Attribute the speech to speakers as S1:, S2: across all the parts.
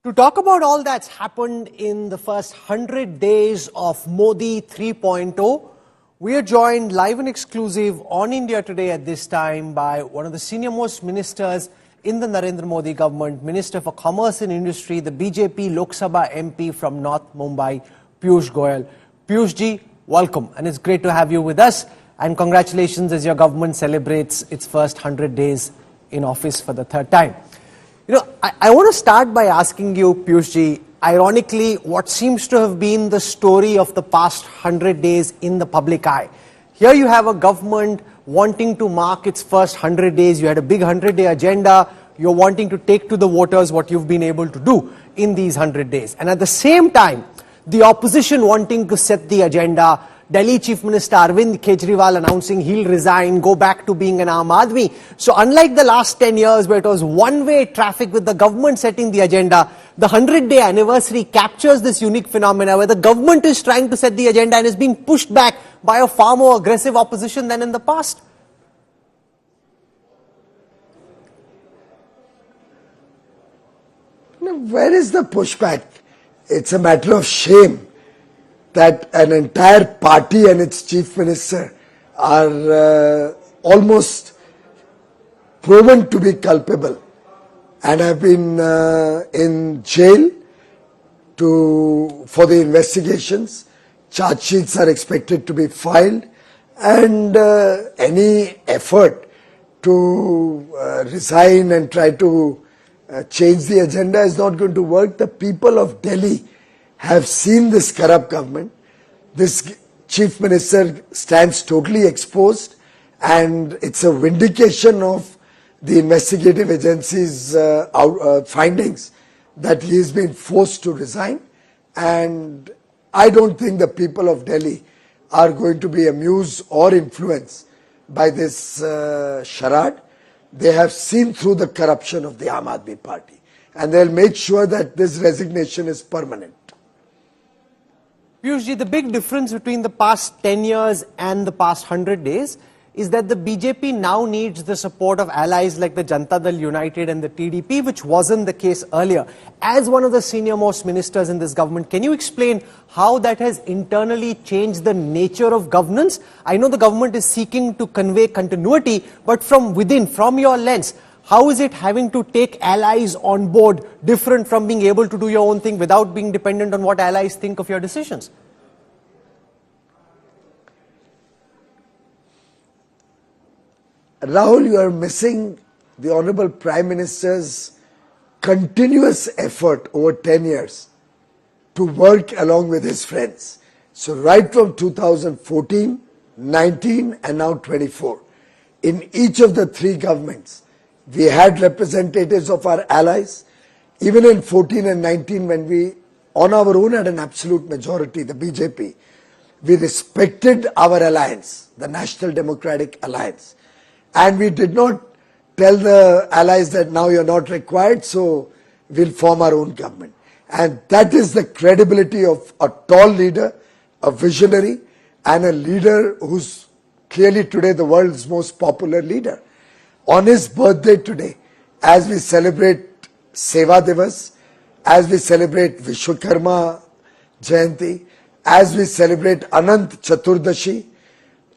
S1: To talk about all that's happened in the first 100 days of Modi 3.0, we are joined live and exclusive on India Today at this time by one of the senior-most ministers in the Narendra Modi government, Minister for Commerce and Industry, the BJP Lok Sabha MP from North Mumbai, Piyush Goyal. Piyush ji, welcome, and it's great to have you with us, and congratulations as your government celebrates its first 100 days in office for the third time. You know, I want to start by asking you, Piyush ji, ironically, what seems to have been the story of the past 100 days in the public eye. Here you have a government wanting to mark its first 100 days. You had a big 100-day agenda. You're wanting to take to the voters what you've been able to do in these 100 days. And at the same time, the opposition wanting to set the agenda. Delhi Chief Minister Arvind Kejriwal announcing he'll resign, go back to being an Aam Aadmi. So unlike the last 10 years where it was one-way traffic with the government setting the agenda, the 100-day anniversary captures this unique phenomena where the government is trying to set the agenda and is being pushed back by a far more aggressive opposition than in the past.
S2: Now, where is the pushback? It's a matter of shame that an entire party and its chief minister are almost proven to be culpable and have been in jail for the investigations. Charge sheets are expected to be filed, and any effort to resign and try to change the agenda is not going to work. The people of Delhi have seen this corrupt government. This chief minister stands totally exposed, and it's a vindication of the investigative agency's findings that he has been forced to resign. And I don't think the people of Delhi are going to be amused or influenced by this charade. They have seen through the corruption of the Aam Aadmi Party, and they'll make sure that this resignation is permanent.
S1: Piyush ji, the big difference between the past 10 years and the past 100 days is that the BJP now needs the support of allies like the Janata Dal United and the TDP, which wasn't the case earlier. As one of the senior-most ministers in this government, can you explain how that has internally changed the nature of governance? I know the government is seeking to convey continuity, but from within, from your lens, how is it having to take allies on board different from being able to do your own thing without being dependent on what allies think of your decisions?
S2: Rahul, you are missing the Honorable Prime Minister's continuous effort over 10 years to work along with his friends. So right from 2014, 19 and now 24, in each of the three governments, we had representatives of our allies. Even in 14 and 19, when we on our own had an absolute majority, the BJP, we respected our alliance, the National Democratic Alliance. And we did not tell the allies that now you're not required, so we'll form our own government. And that is the credibility of a tall leader, a visionary, and a leader who's clearly today the world's most popular leader. On his birthday today, as we celebrate Seva Divas, as we celebrate Vishwakarma Jayanti, as we celebrate Anant Chaturdashi,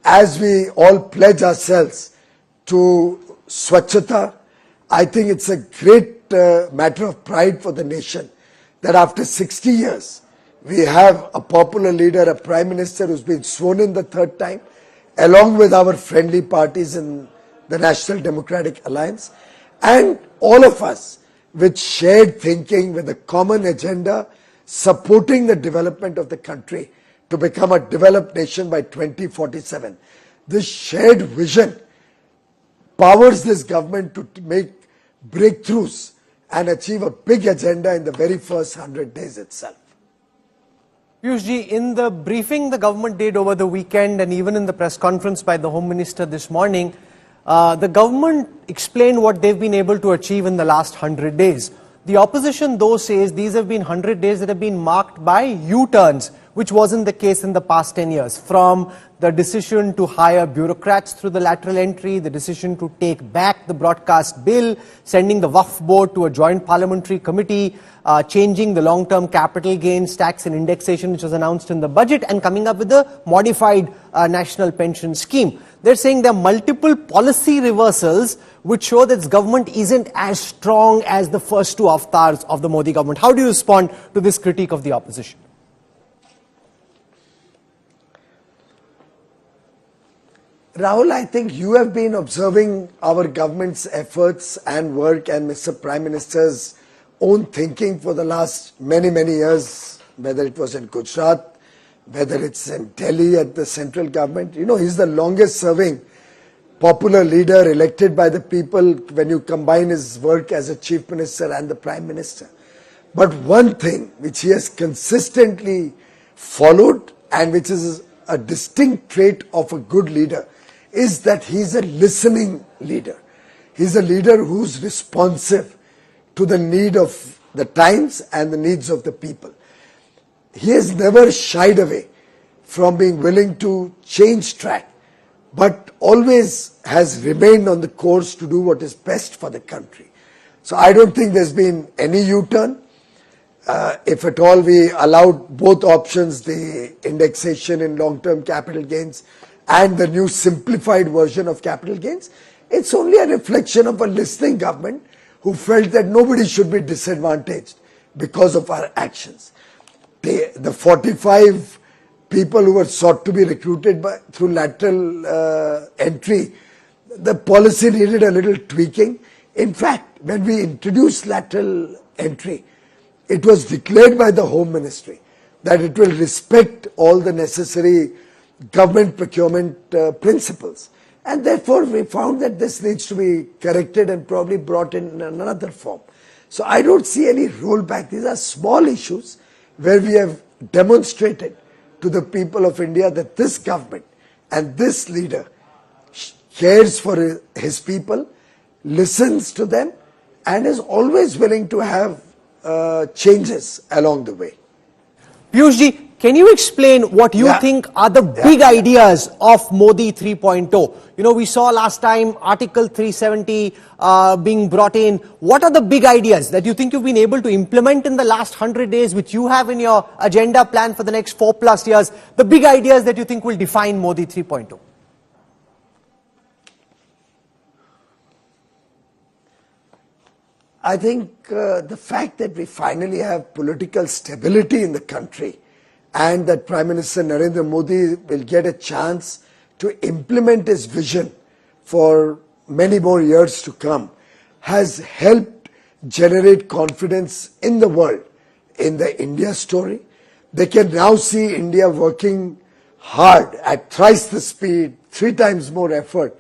S2: as we all pledge ourselves to Swachhata, I think it's a great matter of pride for the nation that after 60 years, we have a popular leader, a prime minister who's been sworn in the third time, along with our friendly parties in the National Democratic Alliance, and all of us with shared thinking, with a common agenda, supporting the development of the country to become a developed nation by 2047. This shared vision powers this government to make breakthroughs and achieve a big agenda in the very first 100 days itself.
S1: Piyush ji, in the briefing the government did over the weekend and even in the press conference by the Home Minister this morning, the government explained what they've been able to achieve in the last 100 days. The opposition, though, says these have been 100 days that have been marked by U-turns, which wasn't the case in the past 10 years. From the decision to hire bureaucrats through the lateral entry, the decision to take back the broadcast bill, sending the Waqf board to a joint parliamentary committee, changing the long-term capital gains tax and indexation which was announced in the budget, and coming up with a modified national pension scheme. They're saying there are multiple policy reversals which show that its government isn't as strong as the first two avatars of the Modi government. How do you respond to this critique of the opposition?
S2: Rahul, I think you have been observing our government's efforts and work and Mr. Prime Minister's own thinking for the last many years, whether it was in Gujarat, whether it's in Delhi at the central government. You know, he's the longest serving popular leader elected by the people when you combine his work as a chief minister and the prime minister. But one thing which he has consistently followed and which is a distinct trait of a good leader is that he's a listening leader. He's a leader who's responsive to the need of the times and the needs of the people. He has never shied away from being willing to change track, but always has remained on the course to do what is best for the country. So I don't think there's been any U-turn. If at all we allowed both options, the indexation in long-term capital gains and the new simplified version of capital gains, it's only a reflection of a listening government who felt that nobody should be disadvantaged because of our actions. The 45 people who were sought to be recruited through lateral entry, the policy needed a little tweaking. In fact, when we introduced lateral entry, it was declared by the Home Ministry that it will respect all the necessary government procurement principles. And therefore, we found that this needs to be corrected and probably brought in another form. So I don't see any rollback. These are small issues where we have demonstrated to the people of India that this government and this leader cares for his people, listens to them, and is always willing to have changes along the way.
S1: Piyush ji, can you explain what you think are the big ideas of Modi 3.0? You know, we saw last time Article 370 being brought in. What are the big ideas that you think you've been able to implement in the last 100 days, which you have in your agenda plan for the next 4+ years? The big ideas that you think will define Modi 3.0?
S2: I think the fact that we finally have political stability in the country and that Prime Minister Narendra Modi will get a chance to implement his vision for many more years to come has helped generate confidence in the world in the India story. They can now see India working hard at thrice the speed, 3 times more effort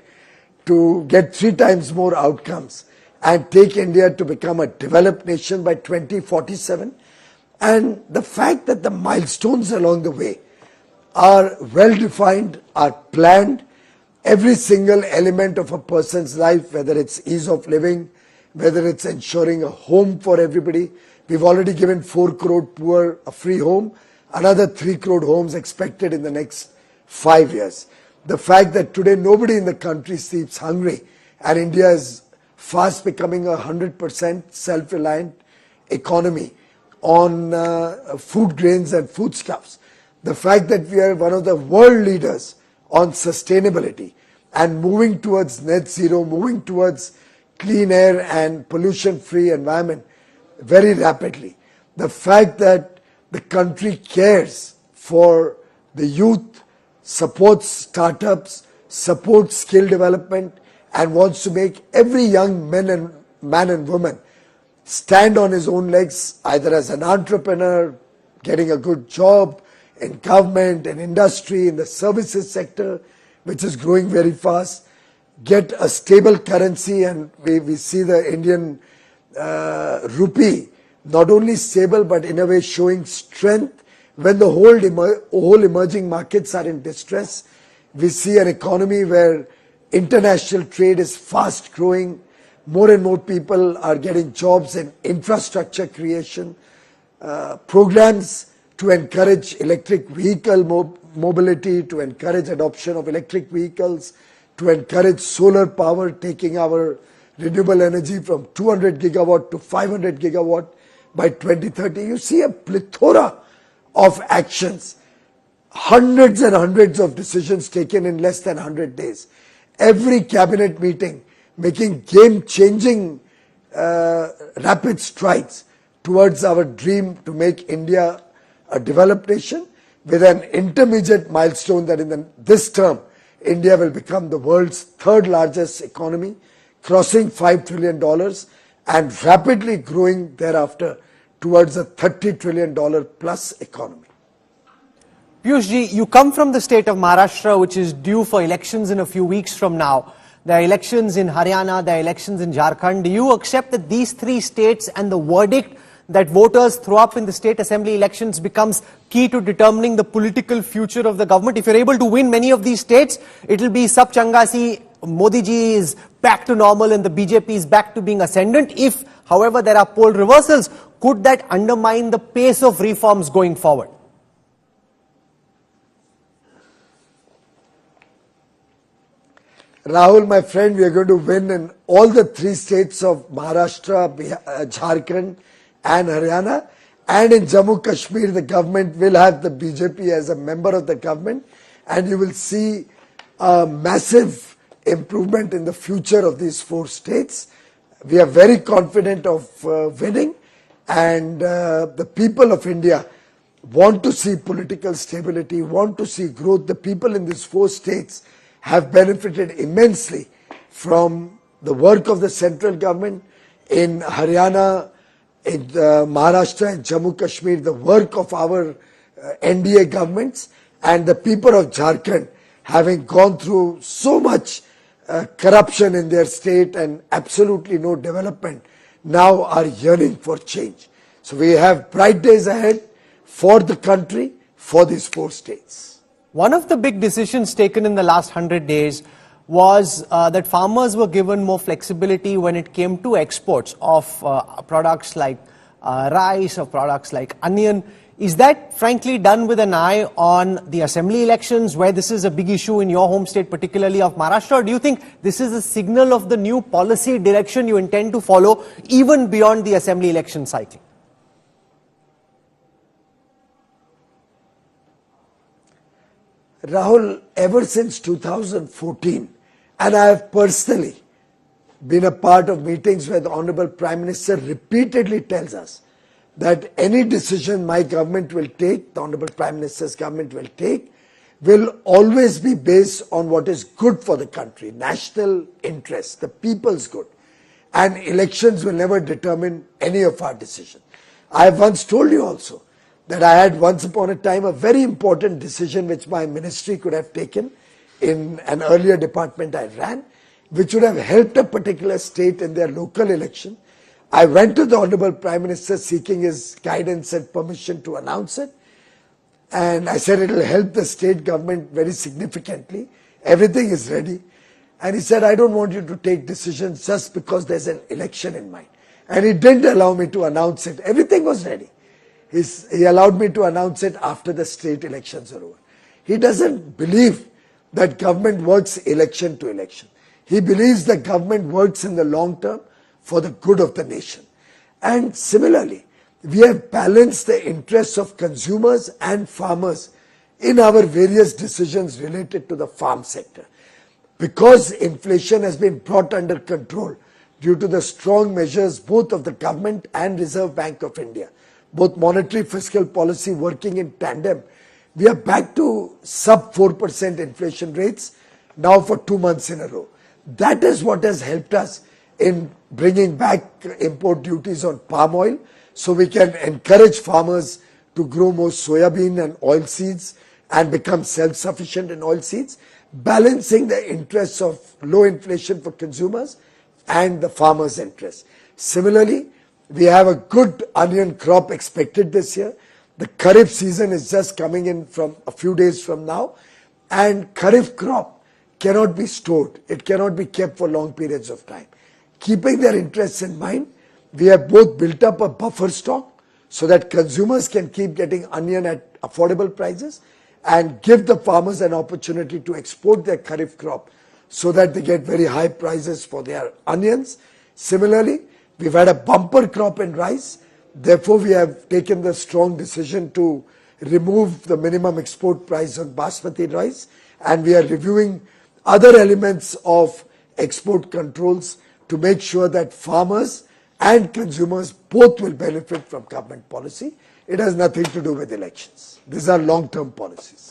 S2: to get 3 times more outcomes and take India to become a developed nation by 2047. And the fact that the milestones along the way are well defined, are planned, every single element of a person's life, whether it's ease of living, whether it's ensuring a home for everybody. We've already given 4 crore poor a free home, another 3 crore homes expected in the next 5 years. The fact that today nobody in the country sleeps hungry and India is fast becoming a 100% self-reliant economy on food grains and foodstuffs. The fact that we are one of the world leaders on sustainability and moving towards net zero, moving towards clean air and pollution-free environment very rapidly. The fact that the country cares for the youth, supports startups, supports skill development, and wants to make every young man and woman stand on his own legs, either as an entrepreneur, getting a good job in government, in industry, in the services sector, which is growing very fast, get a stable currency, and we see the Indian rupee not only stable but in a way showing strength when the whole emerging markets are in distress. We see an economy where international trade is fast growing, more and more people are getting jobs in infrastructure creation, programs to encourage electric vehicle mobility, to encourage adoption of electric vehicles, to encourage solar power, taking our renewable energy from 200 gigawatt to 500 gigawatt by 2030. You see a plethora of actions, hundreds and hundreds of decisions taken in less than 100 days. Every cabinet meeting making game-changing rapid strides towards our dream to make India a developed nation, with an intermediate milestone that in this term, India will become the world's third largest economy, crossing $5 trillion and rapidly growing thereafter towards a $30 trillion plus economy.
S1: Piyush, you come from the state of Maharashtra, which is due for elections in a few weeks from now. There are elections in Haryana, there are elections in Jharkhand. Do you accept that these three states and the verdict that voters throw up in the state assembly elections becomes key to determining the political future of the government? If you're able to win many of these states, it will be sab changa si, Modi ji is back to normal and the BJP is back to being ascendant. If, however, there are poll reversals, could that undermine the pace of reforms going forward?
S2: Rahul, my friend, we are going to win in all the three states of Maharashtra, Jharkhand and Haryana. And in Jammu Kashmir, the government will have the BJP as a member of the government. And you will see a massive improvement in the future of these four states. We are very confident of winning. And the people of India want to see political stability, want to see growth. The people in these four states have benefited immensely from the work of the central government. In Haryana, in Maharashtra and Jammu Kashmir, the work of our NDA governments, and the people of Jharkhand, having gone through so much corruption in their state and absolutely no development, now are yearning for change. So we have bright days ahead for the country, for these four states.
S1: One of the big decisions taken in the last 100 days was that farmers were given more flexibility when it came to exports of products like rice, or products like onion. Is that frankly done with an eye on the assembly elections, where this is a big issue in your home state, particularly of Maharashtra? Or do you think this is a signal of the new policy direction you intend to follow even beyond the assembly election cycle?
S2: Rahul, ever since 2014, and I have personally been a part of meetings where the Honorable Prime Minister repeatedly tells us that any decision my government will take, the Honorable Prime Minister's government will take, will always be based on what is good for the country, national interest, the people's good. And elections will never determine any of our decisions. I have once told you also that I had once upon a time a very important decision which my ministry could have taken in an earlier department I ran, which would have helped a particular state in their local election. I went to the Honorable Prime Minister seeking his guidance and permission to announce it. And I said it will help the state government very significantly. Everything is ready. And he said, I don't want you to take decisions just because there's an election in mind. And he didn't allow me to announce it. Everything was ready. He allowed me to announce it after the state elections are over. He doesn't believe that government works election to election. He believes that government works in the long term for the good of the nation. And similarly, we have balanced the interests of consumers and farmers in our various decisions related to the farm sector. Because inflation has been brought under control due to the strong measures both of the government and Reserve Bank of India, both monetary fiscal policy working in tandem, we are back to sub 4% inflation rates now for 2 months in a row. That is what has helped us in bringing back import duties on palm oil, so we can encourage farmers to grow more soybean and oil seeds and become self-sufficient in oil seeds, balancing the interests of low inflation for consumers and the farmers' interests. Similarly, we have a good onion crop expected this year. The Kharif season is just coming in from a few days from now, and Kharif crop cannot be stored. It cannot be kept for long periods of time. Keeping their interests in mind, we have both built up a buffer stock so that consumers can keep getting onion at affordable prices and give the farmers an opportunity to export their kharif crop so that they get very high prices for their onions. Similarly, we've had a bumper crop in rice. Therefore, we have taken the strong decision to remove the minimum export price on basmati rice, and we are reviewing other elements of export controls to make sure that farmers and consumers both will benefit from government policy. It has nothing to do with elections. These are long-term policies.